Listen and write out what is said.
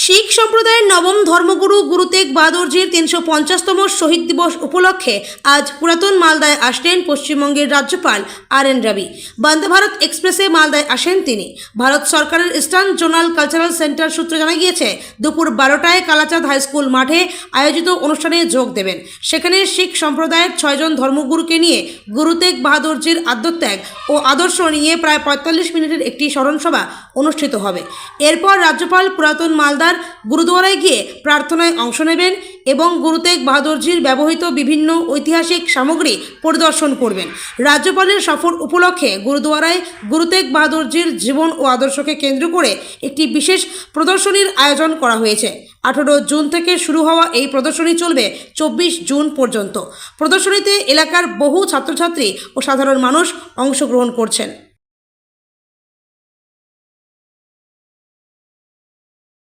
শিখ সম্প্রদায়ের নবম ধর্মগুরু গুরু তেগ বাহাদুরজির ৩৫০তম শহীদ দিবস উপলক্ষে আজ পুরাতন মালদায় আসলেন পশ্চিমবঙ্গের রাজ্যপাল আর.এন. রবি। বন্দে ভারত এক্সপ্রেসে মালদায় আসেন তিনি। ভারত সরকারের ইস্টার্ন জোনাল কালচারাল সেন্টার সূত্রে জানা গিয়েছে, দুপুর 12টায় কালাচাঁদ হাইস্কুল মাঠে আয়োজিত অনুষ্ঠানে যোগ দেবেন। সেখানে শিখ সম্প্রদায়ের 6 জন ধর্মগুরুকে নিয়ে গুরু তেগ বাহাদুরজির আত্মত্যাগ ও আদর্শ নিয়ে প্রায় 45 মিনিটের একটি স্মরণসভা অনুষ্ঠিত হবে। এরপর রাজ্যপাল পুরাতন মালদার গুরুদুয়ারায় গিয়ে প্রার্থনায় অংশ নেবেন এবং গুরু তেগ বাহাদুরজির ব্যবহৃত বিভিন্ন ঐতিহাসিক সামগ্রী পরিদর্শন করবেন। রাজ্যপালের সফর উপলক্ষে গুরুদুয়ারায় গুরু তেগ বাহাদুরজির জীবন ও আদর্শকে কেন্দ্র করে একটি বিশেষ প্রদর্শনীর আয়োজন করা হয়েছে। 18 জুন থেকে শুরু হওয়া এই প্রদর্শনী চলবে 24 জুন পর্যন্ত। প্রদর্শনীতে এলাকার বহু ছাত্রছাত্রী ও সাধারণ মানুষ অংশগ্রহণ করছেন।